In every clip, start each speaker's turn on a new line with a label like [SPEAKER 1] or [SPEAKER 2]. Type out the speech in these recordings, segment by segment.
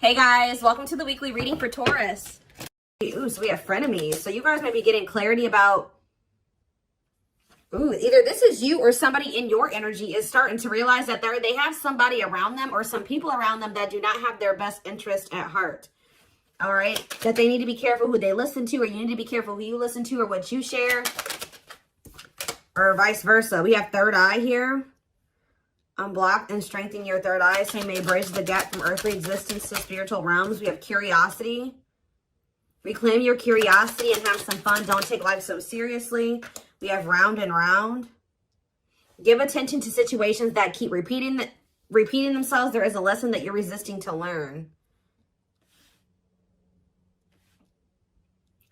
[SPEAKER 1] Hey guys, welcome to the weekly reading for Taurus. Ooh, so we have frenemies. So you guys might be getting clarity about, either this is you or somebody in your energy is starting to realize that they have somebody around them or some people around them that do not have their best interest at heart. All right? That they need to be careful who they listen to, or you need to be careful who you listen to or what you share, or vice versa. We have third eye here. Unblock and strengthen your third eye, so you may bridge the gap from earthly existence to spiritual realms. We have curiosity. Reclaim your curiosity and have some fun. Don't take life so seriously. We have round and round. Give attention to situations that keep repeating themselves. There is a lesson that you're resisting to learn.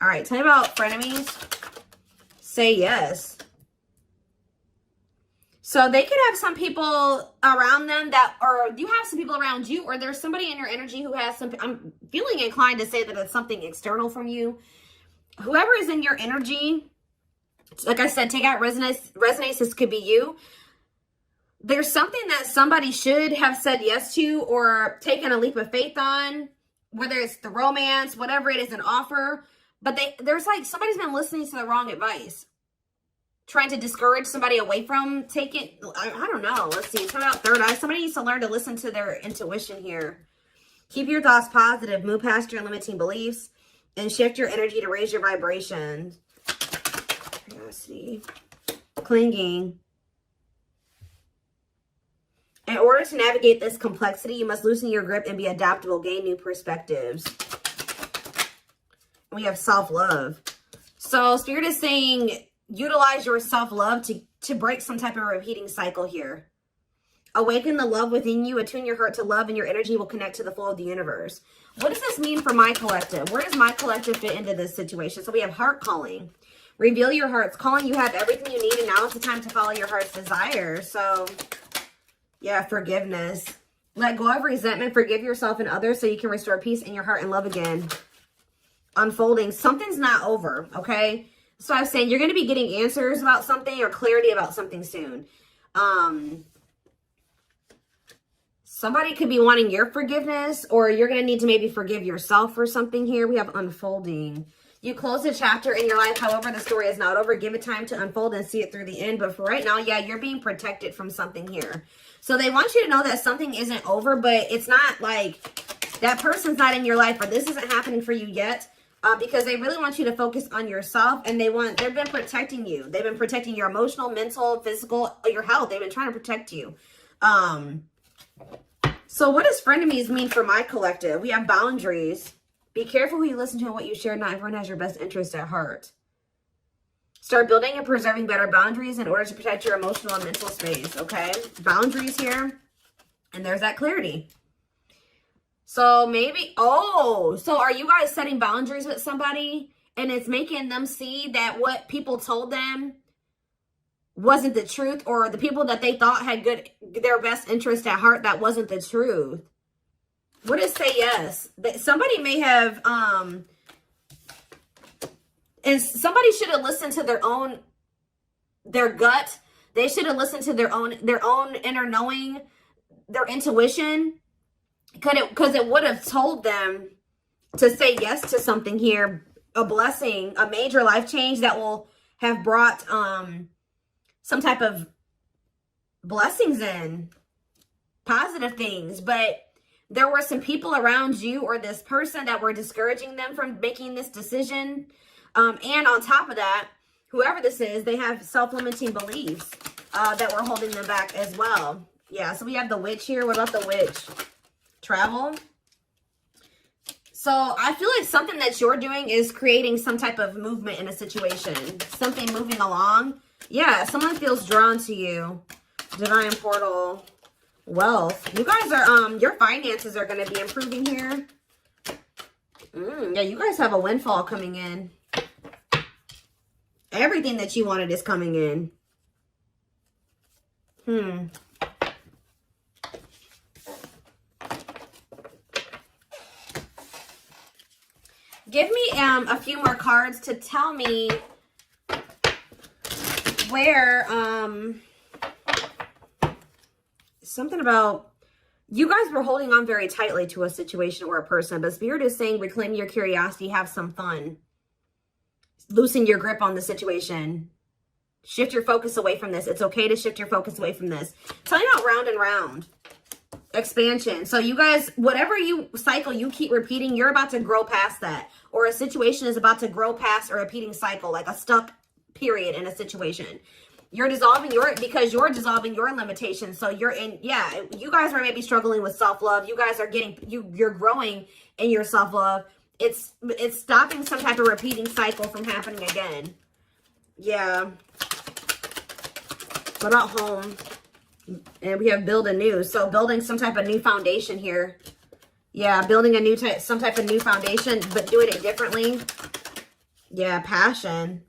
[SPEAKER 1] All right, tell me about frenemies. Say yes. So they could have some people around them that, or you have some people around you, or there's somebody in your energy who has some, I'm feeling inclined to say that it's something external from you. Whoever is in your energy, like I said, take out resonates, this could be you. There's something that somebody should have said yes to or taken a leap of faith on, whether it's the romance, whatever it is, an offer. But there's like, somebody's been listening to the wrong advice. Trying to discourage somebody away from taking, I don't know. Let's see. Talk about third eye. Somebody needs to learn to listen to their intuition here. Keep your thoughts positive. Move past your limiting beliefs and shift your energy to raise your vibration. Curiosity. Clinging. In order to navigate this complexity, you must loosen your grip and be adaptable. Gain new perspectives. We have self-love. So Spirit is saying, utilize your self-love to break some type of repeating cycle here. Awaken the love within you. Attune your heart to love, and your energy will connect to the flow of the universe. What does this mean for my collective? Where does my collective fit into this situation? So we have heart calling. Reveal your heart's calling. You have everything you need, and now is the time to follow your heart's desire. So, yeah, forgiveness. Let go of resentment. Forgive yourself and others so you can restore peace in your heart and love again. Unfolding. Something's not over, okay? So I was saying you're going to be getting answers about something or clarity about something soon. Somebody could be wanting your forgiveness, or you're going to need to maybe forgive yourself for something here. We have unfolding. You close a chapter in your life. However, the story is not over. Give it time to unfold and see it through the end. But for right now, yeah, you're being protected from something here. So they want you to know that something isn't over, but it's not like that person's not in your life, or this isn't happening for you yet. Because they really want you to focus on yourself, and they've been protecting you. They've been protecting your emotional, mental, physical, your health. They've been trying to protect you. So what does frenemies mean for my collective? We have boundaries. Be careful who you listen to and what you share. Not everyone has your best interest at heart. Start building and preserving better boundaries in order to protect your emotional and mental space, okay? Boundaries here. And there's that clarity. So maybe, so are you guys setting boundaries with somebody and it's making them see that what people told them wasn't the truth, or the people that they thought had their best interest at heart, that wasn't the truth? What is say yes? Somebody may have, and somebody should have listened to their gut. They should have listened to their own inner knowing, their intuition. Because it would have told them to say yes to something here, a blessing, a major life change that will have brought some type of blessings in, positive things. But there were some people around you or this person that were discouraging them from making this decision. And on top of that, whoever this is, they have self-limiting beliefs that were holding them back as well. Yeah, so we have the witch here. What about the witch? Travel. So I feel like something that you're doing is creating some type of movement in a situation. Something moving along. Yeah, someone feels drawn to you. Divine portal. Wealth. You guys are, your finances are going to be improving here. Yeah, you guys have a windfall coming in. Everything that you wanted is coming in. Give me a few more cards to tell me where something about You guys were holding on very tightly to a situation or a person, but Spirit is saying reclaim your curiosity, have some fun. Loosen your grip on the situation. Shift your focus away from this. It's okay to shift your focus away from this. Tell you about round and round. Expansion. So you guys, whatever cycle you keep repeating, you're about to grow past that. Or a situation is about to grow past a repeating cycle, like a stuck period in a situation. You're dissolving because you're dissolving your limitations. So you're in, yeah, you guys are maybe struggling with self-love. You guys are you're growing in your self-love. It's stopping some type of repeating cycle from happening again. Yeah. What about home? And we have build anew. So building some type of new foundation here. Yeah, building a new some type of new foundation, but doing it differently. Yeah, passion.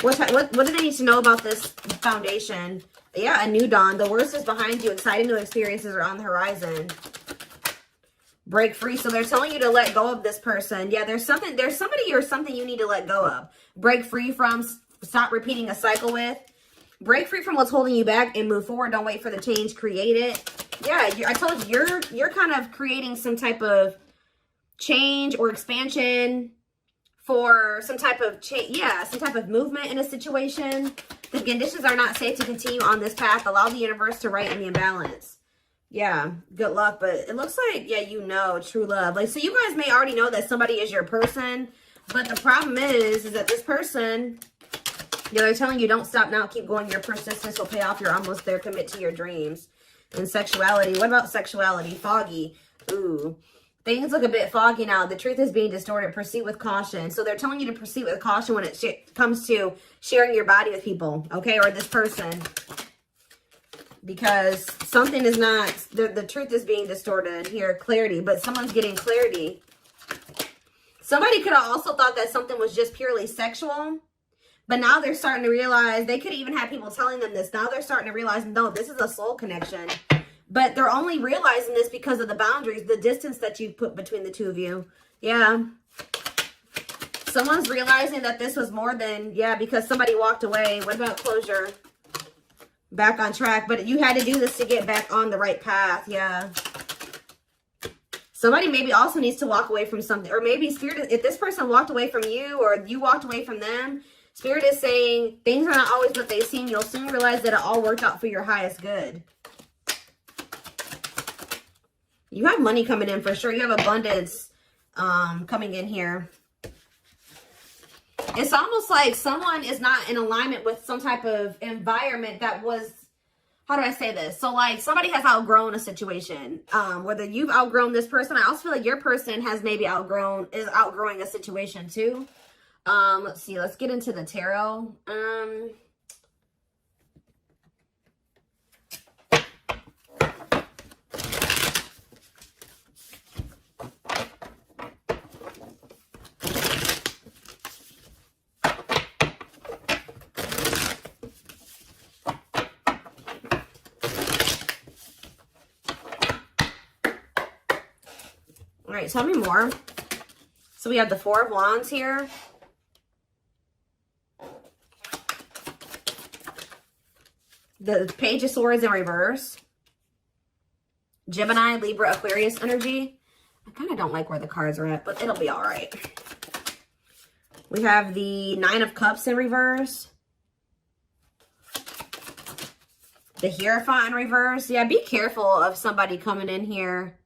[SPEAKER 1] What do they need to know about this foundation? Yeah, a new dawn. The worst is behind you. Exciting new experiences are on the horizon. Break free. So they're telling you to let go of this person. Yeah, there's somebody or something you need to let go of. Break free from, stop repeating a cycle with. Break free from what's holding you back and move forward. Don't wait for the change. Create it. Yeah, I told you, you're kind of creating some type of change or expansion for some type of change. Yeah, some type of movement in a situation. The conditions are not safe to continue on this path. Allow the universe to right in the imbalance. Yeah, good luck. But it looks like, yeah, you know, true love. Like, so you guys may already know that somebody is your person. But the problem is that this person, yeah, they're telling you don't stop now. Keep going. Your persistence will pay off. You're almost there. Commit to your dreams. And sexuality. What about sexuality? Foggy. Ooh. Things look a bit foggy now. The truth is being distorted. Proceed with caution. So they're telling you to proceed with caution when it comes to sharing your body with people. Okay? Or this person. Because something is not... The truth is being distorted here. Clarity. But someone's getting clarity. Somebody could have also thought that something was just purely sexual. But now they're starting to realize, they could even have people telling them this. Now they're starting to realize, no, this is a soul connection. But they're only realizing this because of the boundaries, the distance that you put between the two of you. Yeah. Someone's realizing that this was more than, yeah, because somebody walked away. What about closure? Back on track. But you had to do this to get back on the right path. Yeah. Somebody maybe also needs to walk away from something. Or maybe Spirit, if this person walked away from you or you walked away from them, Spirit is saying things are not always what they seem. You'll soon realize that it all worked out for your highest good. You have money coming in for sure. You have abundance coming in here. It's almost like someone is not in alignment with some type of environment that was, how do I say this? So like somebody has outgrown a situation. Whether you've outgrown this person, I also feel like your person has maybe outgrowing a situation too. Let's see. Let's get into the tarot. All right, tell me more. So we have the Four of Wands here. The Page of Swords in reverse. Gemini, Libra, Aquarius energy. I kind of don't like where the cards are at, but it'll be all right. We have the Nine of Cups in reverse. The Hierophant in reverse. Yeah, be careful of somebody coming in here.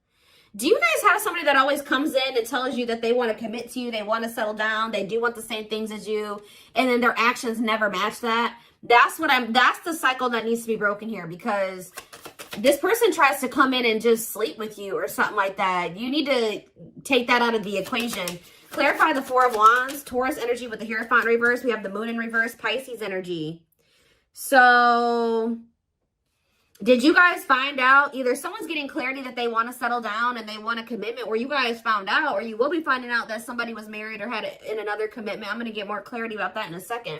[SPEAKER 1] Do you guys have somebody that always comes in and tells you that they want to commit to you, they want to settle down, they do want the same things as you, and then their actions never match that? That's the cycle that needs to be broken here, because this person tries to come in and just sleep with you or something like that. You need to take that out of the equation. Clarify the Four of Wands, Taurus energy with the Hierophant reverse. We have the Moon in reverse, Pisces energy. So did you guys find out, either someone's getting clarity that they want to settle down and they want a commitment, or you guys found out, or you will be finding out that somebody was married or had in another commitment. I'm going to get more clarity about that in a second.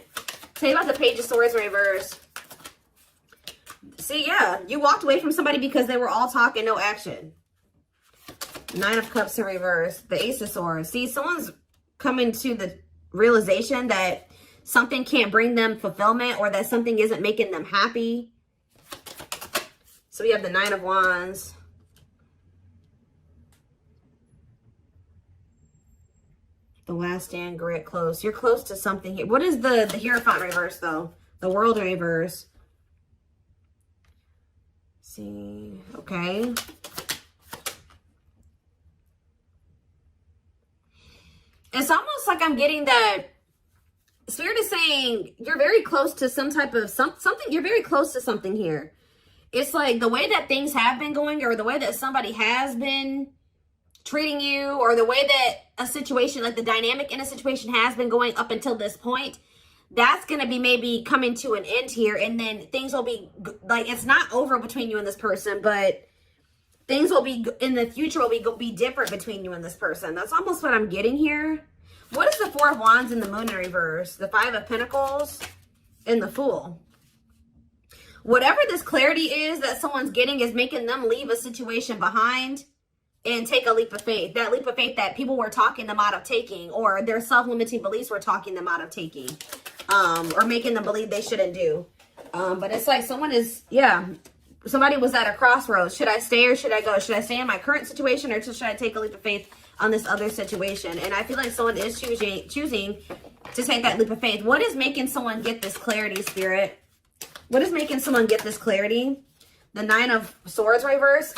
[SPEAKER 1] Tell you about the Page of Swords in reverse. See, yeah, you walked away from somebody because they were all talk and no action. Nine of Cups in reverse. The Ace of Swords. See, someone's coming to the realization that something can't bring them fulfillment, or that something isn't making them happy. So we have the Nine of Wands. The last stand, grit, close. You're close to something here. What is the Hierophant reverse, though? The World reverse. See, okay. It's almost like I'm getting that Spirit is saying you're very close to some type of something. You're very close to something here. It's like the way that things have been going, or the way that somebody has been treating you, or the way that a situation, like the dynamic in a situation has been going up until this point, that's going to be maybe coming to an end here. And then things will be like, it's not over between you and this person, but things will be in the future will be different between you and this person. That's almost what I'm getting here. What is the Four of Wands in the Moon in reverse? The Five of Pentacles and the Fool. Whatever this clarity is that someone's getting is making them leave a situation behind and take a leap of faith. That leap of faith that people were talking them out of taking, or their self-limiting beliefs were talking them out of taking, or making them believe they shouldn't do. But it's like someone is, yeah, somebody was at a crossroads. Should I stay or should I go? Should I stay in my current situation, or should I take a leap of faith on this other situation? And I feel like someone is choosing to take that leap of faith. What is making someone get this clarity, Spirit? What is making someone get this clarity? The Nine of Swords reverse.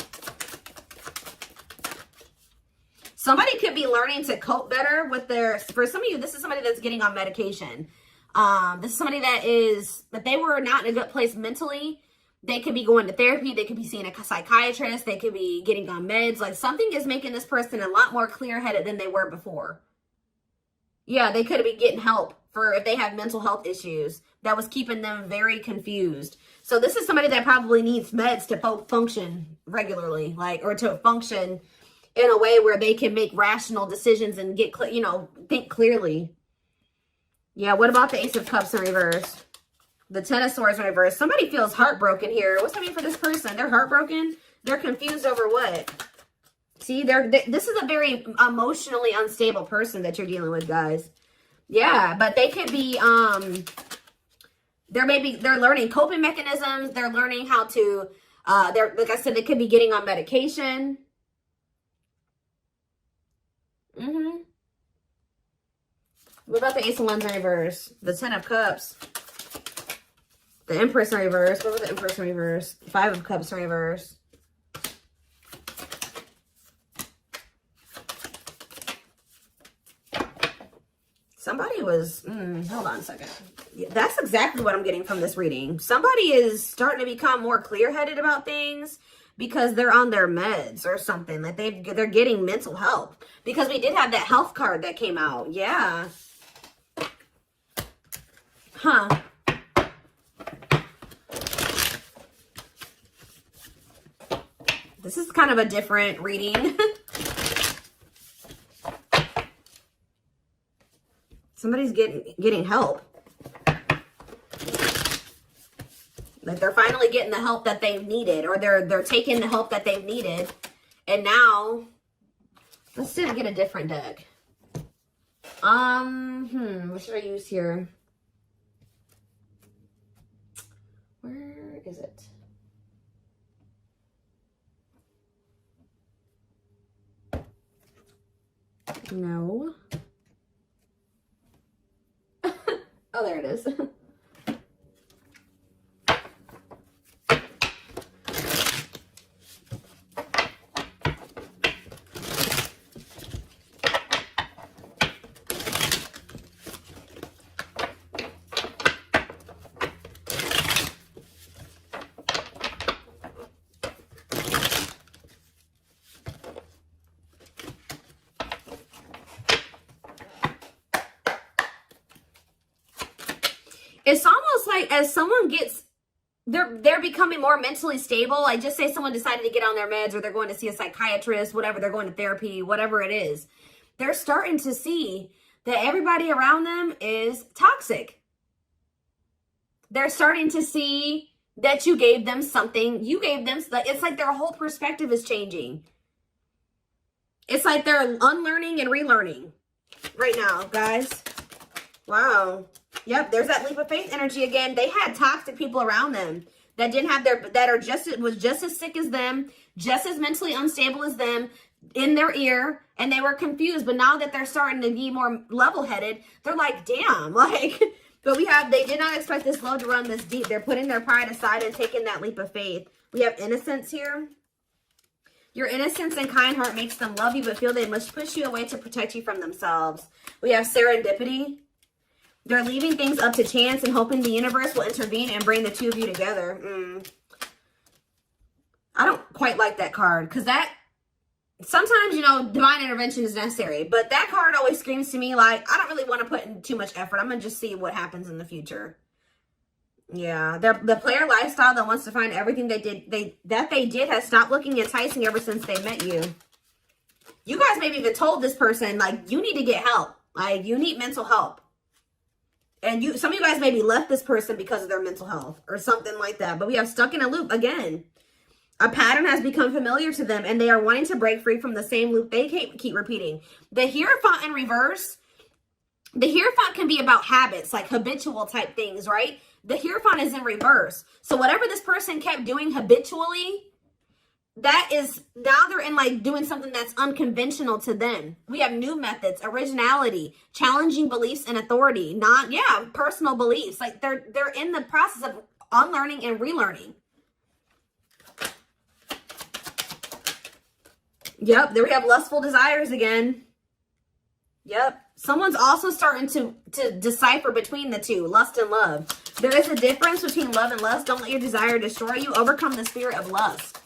[SPEAKER 1] Somebody could be learning to cope better with their, for some of you, this is somebody that's getting on medication. This is somebody that they were not in a good place mentally. They could be going to therapy. They could be seeing a psychiatrist. They could be getting on meds. Like something is making this person a lot more clear-headed than they were before. Yeah, they could be getting help for if they have mental health issues that was keeping them very confused. So this is somebody that probably needs meds to function regularly, like, or to function in a way where they can make rational decisions and get, think clearly. Yeah, what about the Ace of Cups in reverse? The Ten of Swords in reverse. Somebody feels heartbroken here. What's that mean for this person? They're heartbroken? They're confused over what? See, this is a very emotionally unstable person that you're dealing with, guys. Yeah, but they could be, they're learning coping mechanisms. They're learning how to, like I said, they could be getting on medication. What about the Ace of Wands in reverse? The Ten of Cups. The Empress in reverse. What was the Empress in reverse? Five of Cups in reverse. Somebody was, hold on a second. Yeah, that's exactly what I'm getting from this reading. Somebody is starting to become more clear-headed about things because they're on their meds or something. Like they're getting mental help. Because we did have that health card that came out. Yeah. Huh. This is kind of a different reading. Somebody's getting help. Like they're finally getting the help that they've needed, or they're taking the help that they've needed. And now let's see if I get a different deck. What should I use here? Where is it? No. Oh, there it is. It's almost like as someone gets, they're becoming more mentally stable. Like just say someone decided to get on their meds, or they're going to see a psychiatrist, whatever, they're going to therapy, whatever it is. They're starting to see that everybody around them is toxic. They're starting to see that you gave them something. It's like their whole perspective is changing. It's like they're unlearning and relearning right now, guys. Wow. Yep, there's that leap of faith energy again. They had toxic people around them that didn't have was just as sick as them, just as mentally unstable as them, in their ear, and they were confused. But now that they're starting to be more level-headed, they're like, damn, like, but they did not expect this love to run this deep. They're putting their pride aside and taking that leap of faith. We have innocence here. Your innocence and kind heart makes them love you, but feel they must push you away to protect you from themselves. We have serendipity. They're leaving things up to chance and hoping the universe will intervene and bring the two of you together. I don't quite like that card, because that, sometimes, you know, divine intervention is necessary. But that card always screams to me like, I don't really want to put in too much effort. I'm going to just see what happens in the future. Yeah, the player lifestyle that wants to find everything they did has stopped looking enticing ever since they met you. You guys maybe even told this person, like, you need to get help. Like, you need mental help. And some of you guys maybe left this person because of their mental health or something like that. But we have stuck in a loop again. A pattern has become familiar to them, and they are wanting to break free from the same loop they keep repeating. The Hierophant in reverse, the Hierophant can be about habits, like habitual type things, right? The Hierophant is in reverse. So whatever this person kept doing habitually, that is, now they're in like doing something that's unconventional to them. We have new methods, originality, challenging beliefs and authority, personal beliefs. Like they're in the process of unlearning and relearning. Yep, there we have lustful desires again. Yep. Someone's also starting to decipher between the two, lust and love. There is a difference between love and lust. Don't let your desire destroy you. Overcome the spirit of lust.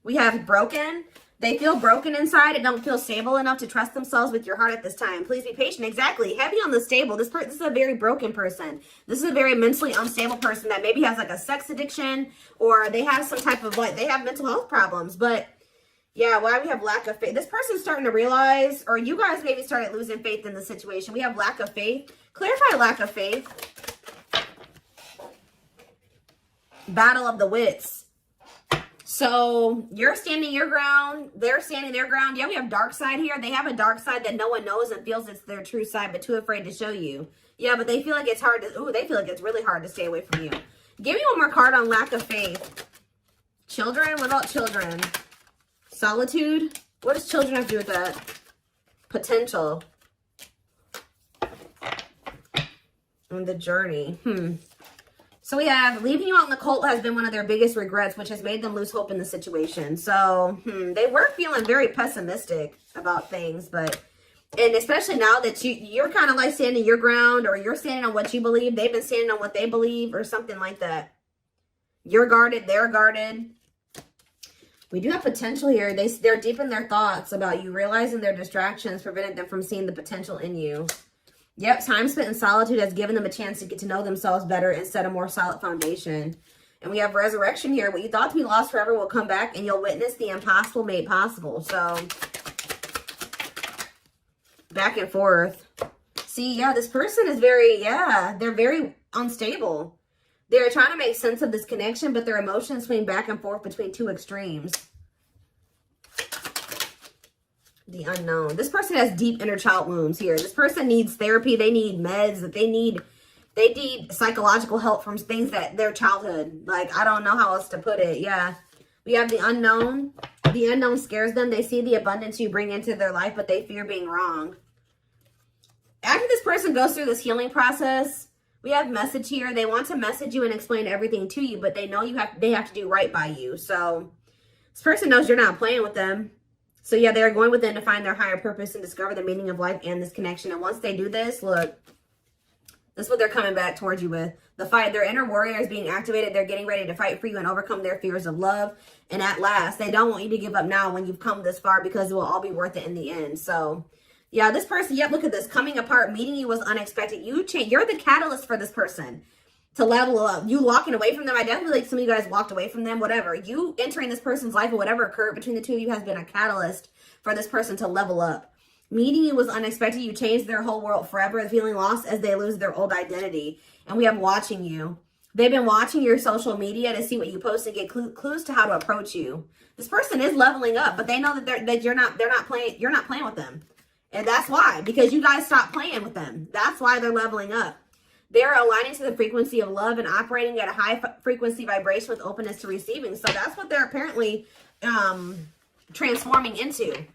[SPEAKER 1] We have broken. They feel broken inside and don't feel stable enough to trust themselves with your heart at this time. Please be patient. Exactly. Heavy on the stable. This is a very broken person. This is a very mentally unstable person that maybe has like a sex addiction, or they have some type of they have mental health problems. But yeah, why we have lack of faith. This person's starting to realize, or you guys maybe started losing faith in the situation. We have lack of faith. Clarify lack of faith. Battle of the wits. So you're standing your ground. They're standing their ground. Yeah, we have dark side here. They have a dark side that no one knows and feels it's their true side, but too afraid to show you. Yeah, but they feel like it's hard to, they feel like it's really hard to stay away from you. Give me one more card on lack of faith. Children. What about children? Solitude. What does children have to do with that? Potential. And the journey. So we have leaving you out in the cold has been one of their biggest regrets, which has made them lose hope in the situation. So they were feeling very pessimistic about things, and especially now that you're kind of like standing your ground, or you're standing on what you believe. They've been standing on what they believe, or something like that. You're guarded. They're guarded. We do have potential here. They're deep in their thoughts about you, realizing their distractions prevented them from seeing the potential in you. Yep, time spent in solitude has given them a chance to get to know themselves better and set a more solid foundation. And we have resurrection here. What you thought to be lost forever will come back, and you'll witness the impossible made possible. So, back and forth. See, yeah, this person is they're very unstable. They're trying to make sense of this connection, but their emotions swing back and forth between two extremes. The unknown. This person has deep inner child wounds here. This person needs therapy. They need meds. They need psychological help from things that their childhood. Like, I don't know how else to put it. Yeah. We have the unknown. The unknown scares them. They see the abundance you bring into their life, but they fear being wrong. After this person goes through this healing process, we have message here. They want to message you and explain everything to you, but they know they have to do right by you. So this person knows you're not playing with them. So yeah, they're going within to find their higher purpose and discover the meaning of life and this connection. And once they do this, look, this is what they're coming back towards you with. The fight. Their inner warrior is being activated. They're getting ready to fight for you and overcome their fears of love. And at last, they don't want you to give up now when you've come this far, because it will all be worth it in the end. So yeah, this person, look at this. Coming apart, meeting you was unexpected. You're the catalyst for this person to level up. You walking away from them. I definitely like some of you guys walked away from them, whatever. You entering this person's life or whatever occurred between the two of you has been a catalyst for this person to level up. Meeting you was unexpected. You changed their whole world forever, feeling lost as they lose their old identity. And we have watching you. They've been watching your social media to see what you post and get clues to how to approach you. This person is leveling up, but they know that you're not playing with them. And that's why, because you guys stopped playing with them. That's why they're leveling up. They're aligning to the frequency of love and operating at a high frequency vibration with openness to receiving. So that's what they're apparently transforming into.